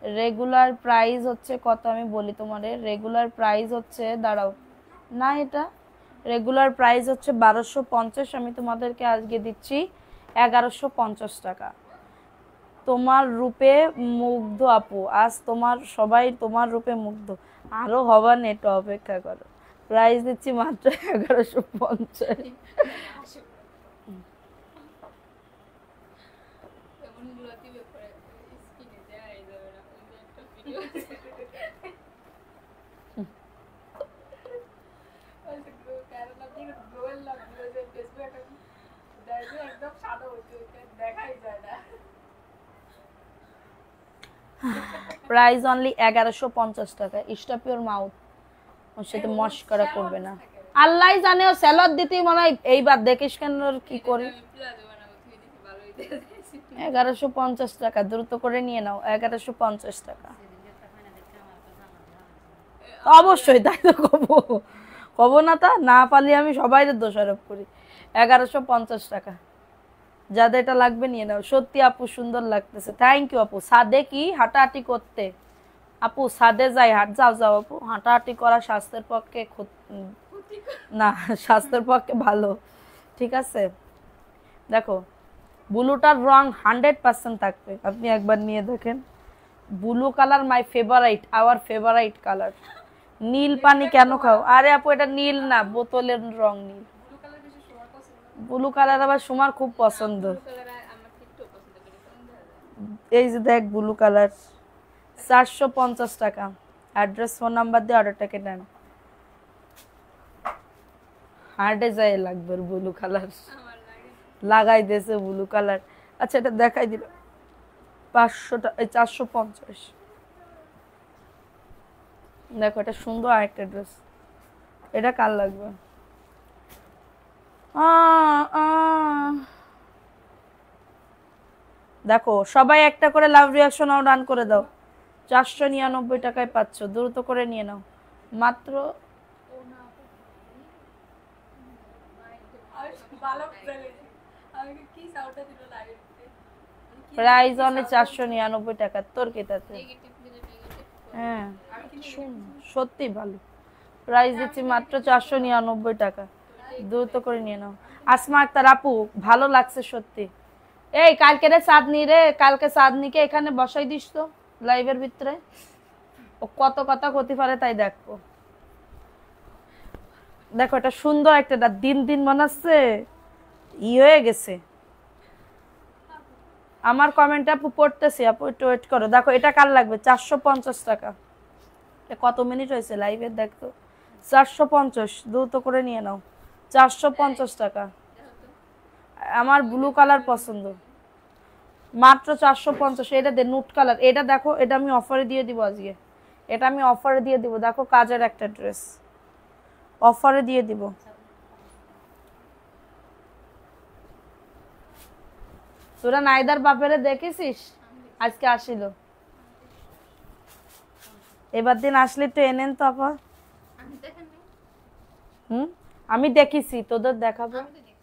রেগুলার প্রাইস হচ্ছে কত আমি বলি তোমাদের, রেগুলার প্রাইস হচ্ছে, দাঁড়াও না, এটা রেগুলার প্রাইস হচ্ছে 1250, আমি তোমাদেরকে আজকে দিচ্ছি 1150 টাকা। তোমার রূপে মুগ্ধ আপু, আজ তোমার সবাই তোমার রূপে মুগ্ধ, আরো হবার নেট অপেক্ষা করো। প্রাইস দিচ্ছি মাত্র 1150। প্রাইস অনলি 1150 টাকা। স্টপ ইওর মাউথ, ওর সাথে মস্করা করবে না। আল্লাহ জানে ও স্যালাড দিতেই মনে হয় এইবার দেখিস কেন কি করি। 1150 টাকা, দ্রুত করে নিয়ে নাও, 1150 টাকা। অবশ্যই তাই তো কবো, কবো না তা, না পালি আমি সবাই দোষারোপ করি। 1150 টাকা, যাদের এটা লাগবে নিয়ে নাও। সত্যি আপু সুন্দর লাগতেছে, থ্যাংক ইউ আপু। সাদে কি হাঁটাহাঁটি করতে? আপু সাদে যাই, হাঁট যাও যাও আপু, হাঁটাহাঁটি করা স্বাস্থ্যের পক্ষে না, স্বাস্থ্যের পক্ষে ভালো, ঠিক আছে? দেখো ব্লুটার রং 100% থাকবে, আপনি একবার নিয়ে দেখেন। Blue colour my favourite, our favourite colour. নীল পানি কেন খাও? আরে আপু এটা নীল না, বোতলের রং নীল। ব্লু কালার আবার সুমার খুব পছন্দ। এই যে দেখ ব্লু কালার, 450 টাকা। অ্যাড্রেস ফোন নাম্বার দিয়ে অর্ডারটাকে নেন। হার্ডে যায় লাগবে ব্লু কালার, লাগাই দিয়েছে ব্লু কালার। আচ্ছা এটা দেখাই দিল 500 টাকা, 450। দেখো এটা সুন্দর আরেকটা ড্রেস, এটা কার লাগবে? দেখো সবাই একটা করে লাভ রিয়াকশন ডান করে দাও। 499 টাকায় পাচ্ছ, দ্রুত করে নিয়ে নাও মাত্র। প্রাইস অনলি 499 টাকা, তোর কি তাতে? হ্যাঁ সত্যি ভালো, প্রাইস দিচ্ছি মাত্র 499 টাকা, দ্রুত করে নিয়ে নাও। আসমা আক্তার আপু ভালো লাগছে সত্যি। এই কালকে রে চাঁদনি রে, কালকে চাঁদনিকে এখানে বসাই দিস তো লাইভের ভিতরে, ও কত কথা ক্ষতি পারে তাই দেখো। দেখো এটা সুন্দর একটা, দিন দিন মনে হচ্ছে ই হয়ে গেছে। আমার কমেন্ট আপু পড়তেছি, আপু একটু ওয়েট করো। দেখো এটা কার লাগবে? 450 টাকা। কত মিনিট হয়েছে লাইভে দেখতো? 450, দ্রুত করে নিয়ে নাও। 450 টাকা। আমার ব্লু কালার পছন্দ, মাত্র 450। এটা দে নুট কালার, এটা দেখো, এটা আমি অফারে দিয়ে দিব আজকে, এটা আমি অফারে দিয়ে দিব। দেখো কাজের একটা ড্রেস, অফারে দিয়ে দিব। তোরা নাইদার বাপেরে দেখেছিস? আজকে আসিল, এবার দিন আসলে একটু এনেন তো আপা। আমি দেখেন নাই, আমি দেখিছি, তোদের দেখাবো। আমি তো দেখছি।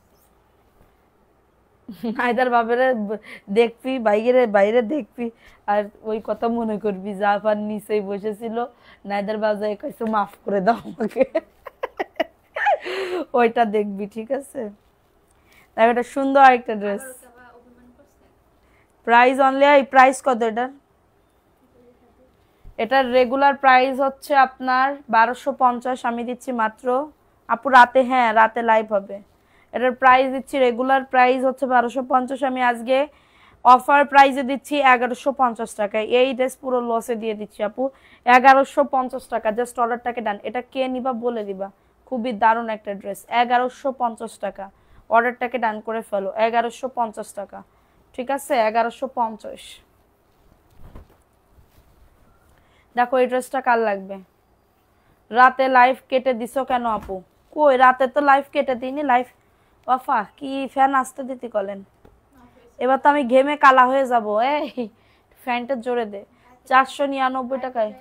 নাইদার বাবারে দেখবি, বাইরে বাইরে দেখবি, আর ওই কথা মনে করবি জাফার নিচেই বসেছিল, নাইদার বাজায় কইছে মাফ করে দাও আমাকে। ওইটা দেখবি, ঠিক আছে? দেখ এটা সুন্দর একটা ড্রেস। আবার ওকে আবার অভিমান করছে। প্রাইস অনলি, এই প্রাইস কত এটার? এটার রেগুলার প্রাইস হচ্ছে আপনার 1250, আমি দিচ্ছি মাত্র, আপু রাতে, হ্যাঁ রাতে লাইভ হবে। এটার প্রাইস দিচ্ছি, রেগুলার প্রাইস হচ্ছে 1250, আমি আজকে অফার প্রাইসে দিচ্ছি 1150 টাকায়। এই ড্রেস পুরো লসে দিয়ে দিচ্ছি আপু, 1150 টাকা। জাস্ট অর্ডারটাকে ডান। এটা কে নিবা বলে দিবা, খুবই দারুণ একটা ড্রেস, 1150 টাকা। অর্ডারটাকে ডান করে ফেলো, 1150 টাকা, ঠিক আছে? 1150। দেখো এই ড্রেসটা কার লাগবে? রাতে লাইভ কেটে দিছো কেন আপু? কই রাতে তো লাইভ কেটে দিইনি। লাইভ ওয়াফা কি ফ্যান আসতে দিতে কলেন? এবার তো আমি ঘেমে কালা হয়ে যাব। এই ফ্যানটা জোরে দে। 499 টাকায়।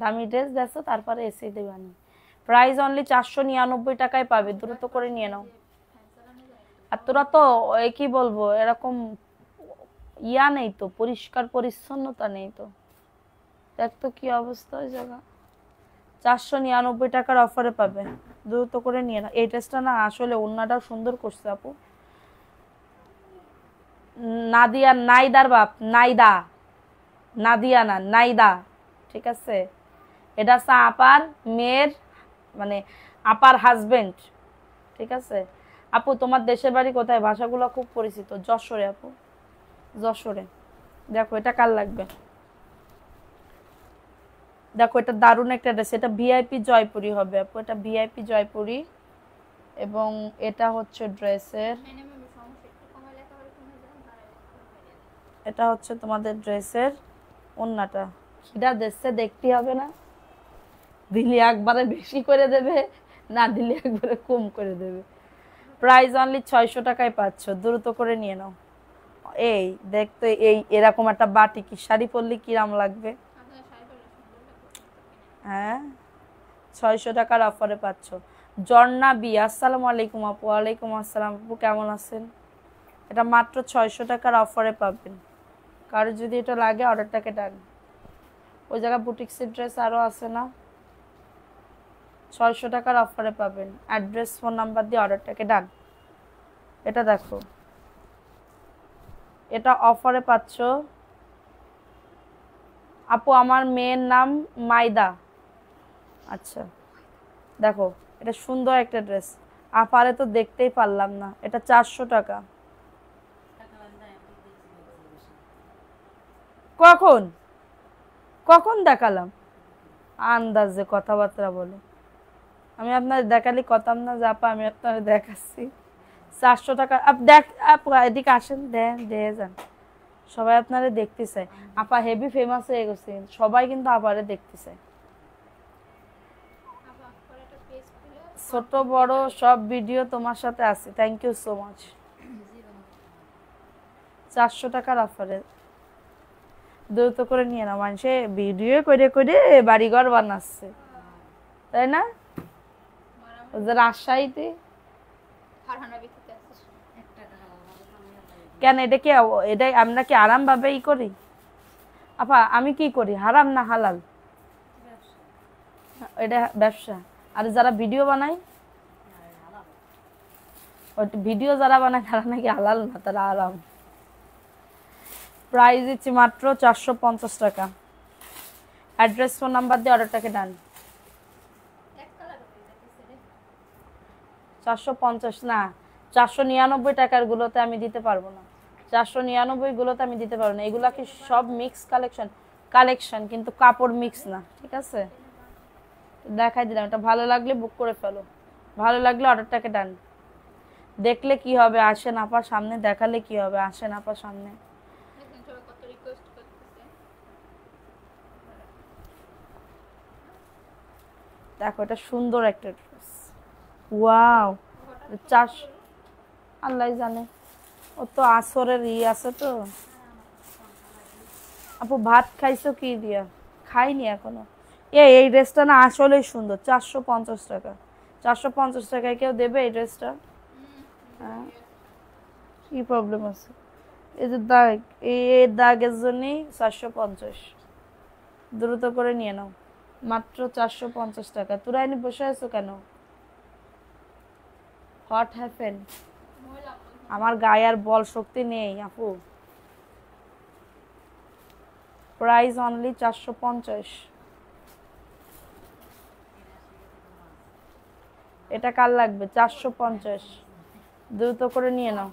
দামি ড্রেস দেখো, তারপরে এসে দেবানি। প্রাইস অনলি 499 টাকায় পাবে, দ্রুত করে নিয়ে নাও। আর তোরা তো কি বলবো, এরকম ইয়া নেই তো, পরিষ্কার পরিচ্ছন্নতা নেই তো। দেখ তো কি অবস্থা ওই জায়গা। 499 টাকার অফারে পাবে, দ্রুত করে নিয়ে নাও। এই ড্রেসটা না আসলে ওন্নাটাও সুন্দর করছে আপু। নাদিয়া, নাইদার বাপ, নাইদা, নাদিয়া না নাইদা, ঠিক আছে? এটা হচ্ছে আপার মেয়ের, মানে আপার হাজবেন্ড, ঠিক আছে? আপু তোমার দেশের বাড়ি কোথায়? ভাষাগুলো খুব পরিচিত। যশোরে আপু, যশোরে। দেখো এটা কার লাগবে? দেখো এটা দারুণ একটা ড্রেস, এটা ভিআইপি জয়পুরি হবে আপু, এটা ভিআইপি জয়পুরি। এবং এটা হচ্ছে ড্রেসের, এটা হচ্ছে তোমাদের ড্রেসের ওন্নাটা। খিদা দেশে দেখতে হবে না, দিলে একবারে বেশি করে দেবে, না দিলে একবারে কম করে দেবে। প্রাইস অনলি 600 টাকায় পাচ্ছ, দ্রুত করে নিয়ে নাও। এই দেখতো, এই এরকম একটা বাটিকি শাড়ি পরলে কিরাম লাগবে? হ্যাঁ 600 টাকার অফারে পাচ্ছ। জর্না বি, আসসালামু আলাইকুম আপু। ওয়ালাইকুম আসসালাম আপু, কেমন আছেন? এটা মাত্র 600 টাকার অফারে পাবেন। কারো যদি এটা লাগে অর্ডারটাকে ডান। ওই জায়গায় বুটিক্সের ড্রেস আরও আছে না? 600 টাকার অফারে পাবেন। অ্যাড্রেস ফোন নাম্বার দিয়ে অর্ডারটাকে ডান। এটা দেখো, এটা অফারে পাচ্ছ আপু। আমার মেয়ের নাম মাইদা। আচ্ছা দেখো, এটা সুন্দর একটা ড্রেস, আপারে তো দেখতেই পারলাম না। এটা 400 টাকা। কখন কখন দেখালাম? আন্দাজে কথাবার্তা বলে। আমি আপনার দেখালি কথাম না যে আপা, আমি আপনার দেখাচ্ছি। 400 টাকা। আপ দেখ, এদিকে আসেন, দেন দিয়ে যান। সবাই আপনারে দেখতে চায়। আপা হেভি ফেমাস হয়ে গেছে, সবাই কিন্তু আপারে দেখতে চায়। ছোট বড় সব ভিডিও তোমার সাথে আছে। Thank you so much. 400 টাকার অফারে দ্রুত করে নিয়ে নাও। মানুষে ভিডিও করে করে বাড়িঘর বানাচ্ছে, তাই না? রাজশাহীতে কেন? এটা কি, এটা আমরা কি আরাম ভাবে ই করি? আপা আমি কি করি, হারাম না হালাল? এটা ব্যবসা। আর যারা ভিডিও বানায়, ভিডিও যারা বানায় তারা নাকি হালাল না, তারা আরাম। প্রাইস দিচ্ছি মাত্র 450 টাকা। অ্যাড্রেস ফোন নাম্বার দিয়ে অর্ডারটাকে ডান। 450 না, 499 টাকার গুলোতে আমি দিতে পারবো না। 499 গুলোতে আমি দিতে পারবো না। এগুলা কি সব মিক্স কালেকশন, কিন্তু কাপড় মিক্স না, ঠিক আছে? দেখাই দিলাম। এটা ভালো লাগলে বুক করে ফেলো, ভালো লাগলে অর্ডারটাকে ডান। দেখলে কি হবে, আসেন আপার সামনে। দেখালে কি হবে, আসেন আপার সামনে। দেখো এটা সুন্দর একটা ড্রেস। ওয়াও, 400, আল্লাহ জানে। ও তো আসরের ই আছে তো। আপু ভাত খাইছো কি দিয়া? খাইনি এখনো। এই ড্রেসটা না আসলেই সুন্দর, 450 টাকা। 450 টাকায় কেউ দেবে এই ড্রেসটা? হ্যাঁ, কি প্রবলেম আছে? এই যে দাগ, এই দাগের জন্যই 450। দ্রুত করে নিয়ে নাও, মাত্র 450 টাকা। তোরা এনে বসে আছো কেন? What happen? আমার গায়ে আর বল শক্তি নেই আপু। Price only 450। এটা কার লাগবে? 450, দ্রুত করে নিয়ে নাও।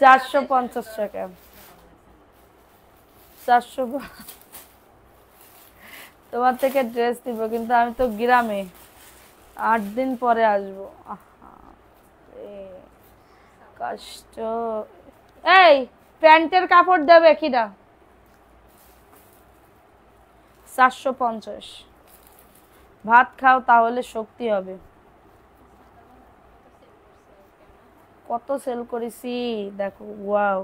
450 টাকা। 400। তোমার থেকে ড্রেস দিব, কিন্তু আমি তো গ্রামে, 8 দিন পরে আসবো। কষ্ট। এই প্যান্টের কাপড় দেবে কিনা? 450। ভাত খাও তাহলে শক্তি হবে। কত সেল করেছি দেখো, ওয়াও।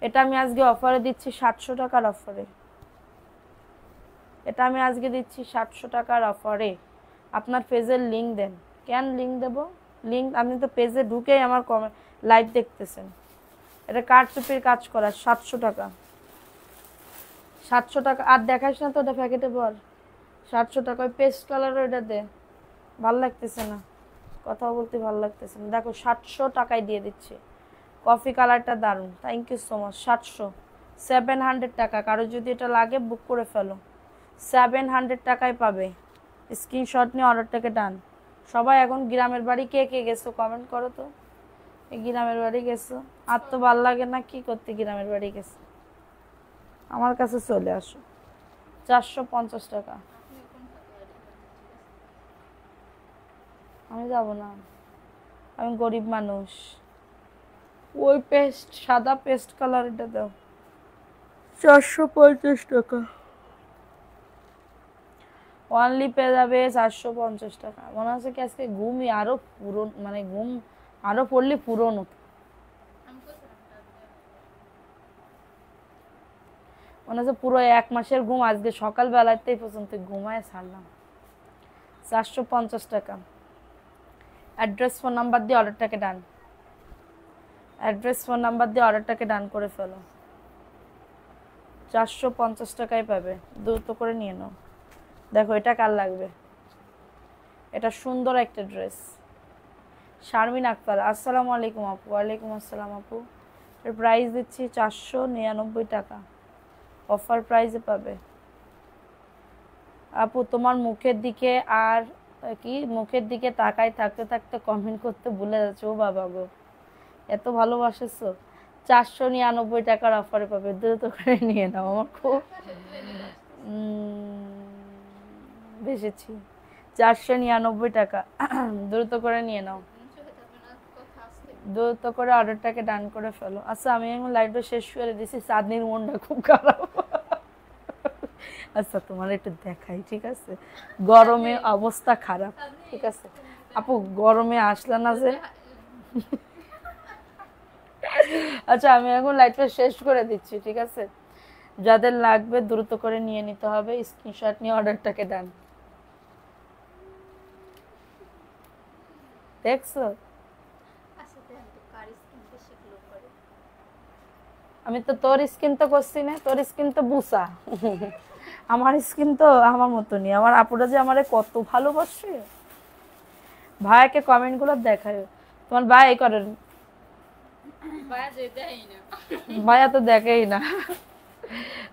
এটা আমি আজকে অফারে দিচ্ছি 700 টাকার অফারে। এটা আমি আজকে দিচ্ছি 700 টাকার অফারে। আপনার পেজের লিংক দেন। কেন লিংক দেব? লিংক আপনি তো পেজে ঢুকেই আমার লাইভ দেখতেছেন। এটা কারচুপির কাজ করা। 700 টাকা, 700 টাকা। আর দেখাইস না তো, ওটা প্যাকেটে বল। 700 টাকা। ওই পেস্ট কালারও এটা দে। ভাল লাগতেছে না, কথা বলতে ভাল লাগতেছে না। দেখো 700 টাকায় দিয়ে দিচ্ছি। কফি কালারটা দারুণ, থ্যাংক ইউ সো মাচ। 700, 700 টাকা। কারো যদি এটা লাগে বুক করে ফেলো, 700 টাকায় পাবে। স্ক্রিনশট নিয়ে অর্ডারটাকে ডান। সবাই এখন গ্রামের বাড়ি কে কে গেছো কমেন্ট করো তো। এই গ্রামের বাড়ি গেছো, আর তো ভাল লাগে না, কি করতে গ্রামের বাড়ি গেছো? আমার কাছে চলে আসো। 450 টাকা। আমি যাব না, আমি গরিব মানুষ। ওই পেস্ট, সাদা পেস্ট কালার, এটা দাও। 450 টাকা অনলি পেয়ে যাবে। 450 টাকা। মনে হচ্ছে কি আজকে ঘুমই আরো পুরন, মানে ঘুম আরো পড়লে পুরন হতো। মনে হচ্ছে পুরো 1 মাসের ঘুম আজকে সকালবেলাতেই পর্যন্ত ঘুমায় ছাড়লাম। 450 টাকা। অ্যাড্রেস ফোন নাম্বার দিয়ে অর্ডারটাকে ডান। অ্যাড্রেস ফোন নাম্বার দিয়ে অর্ডারটাকে ডান করে ফেলো। 450 টাকায় পাবে, দ্রুত করে নিয়ে নাও। দেখো এটা কার লাগবে? এটা সুন্দর একটা ড্রেস। শারমিন আক্তার, আসসালামু আলাইকুম আপু। ওয়ালাইকুম আসসালাম আপু। এর প্রাইস দিচ্ছি 499 টাকা, অফার প্রাইসে পাবে। আপু তোমার মুখের দিকে আর কি, মুখের দিকে তাকাই থাকতে থাকতে কমেন্ট করতে ভুলে যাচ্ছে। ও বাবা গো, এত ভালোবাসেছো। 499 টাকার অফারে পাবে, দ্রুত করে নিয়ে নাও। আমার খুব বেশিছি। 499 টাকা, দ্রুত করে নিয়ে নাও। দ্রুত করে অর্ডারটাকে ডান করে ফেলো। আচ্ছা আমি এখন লাইভটা শেষ করে দিছি। চাঁদনির মনটা খুব খারাপ। আচ্ছা তোমার একটু দেখাই, ঠিক আছে? গরমে অবস্থা খারাপ, ঠিক আছে আপু? গরমে আসলে না যে। আচ্ছা আমি এখন লাইভটা শেষ করে দিচ্ছি, ঠিক আছে? যাদের লাগবে দ্রুত করে নিয়ে নিতে হবে। স্ক্রিনশট নিয়ে অর্ডারটাকে ডান। দেখছো, আমি তো তোর স্কিন তো করছি না, তোর স্কিন তো বুসা। আমার স্কিন তো আমার মতনই। আমার আপুরা যে আমারে কত ভালোবাসে। ভাইকে কমেন্ট গুলো দেখায়। তোমার ভাই করেন? ভাইয়া তো দেখেই না।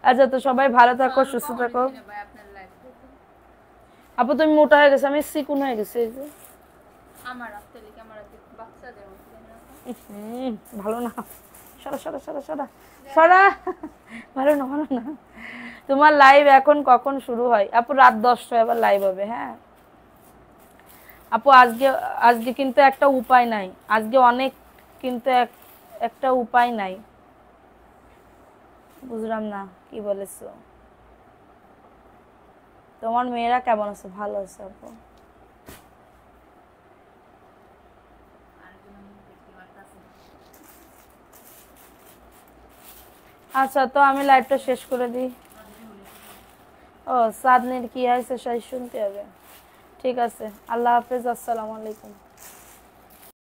আচ্ছা তো সবাই ভালো থাকো, সুস্থ থাকো। আপু তুমি মোটা হয়ে গেছে, আমি চিকুন হয়ে গেছি। এই যে ভালো না, সরা সরা সরা সরা সরা, ভালো না, ভালো না। তোমার লাইভ এখন কখন শুরু হয়? আপু রাত 10টায় আবার লাইভ হবে। হ্যাঁ আপু, আজকে আজকে কিন্তু একটা উপায় নাই। আজকে অনেক, কিন্তু একটা উপায় নাই। বুঝলাম না কি বলেছো। তোমার মেয়েরা কেমন আছে? ভালো আছে আপু। আচ্ছা, তো আমি লাইভটা শেষ করে দিই। ও সাদনির কি হয়েছে সেই শুনতে হবে। ঠিক আছে, আল্লাহ হাফেজ, আসসালামু আলাইকুম।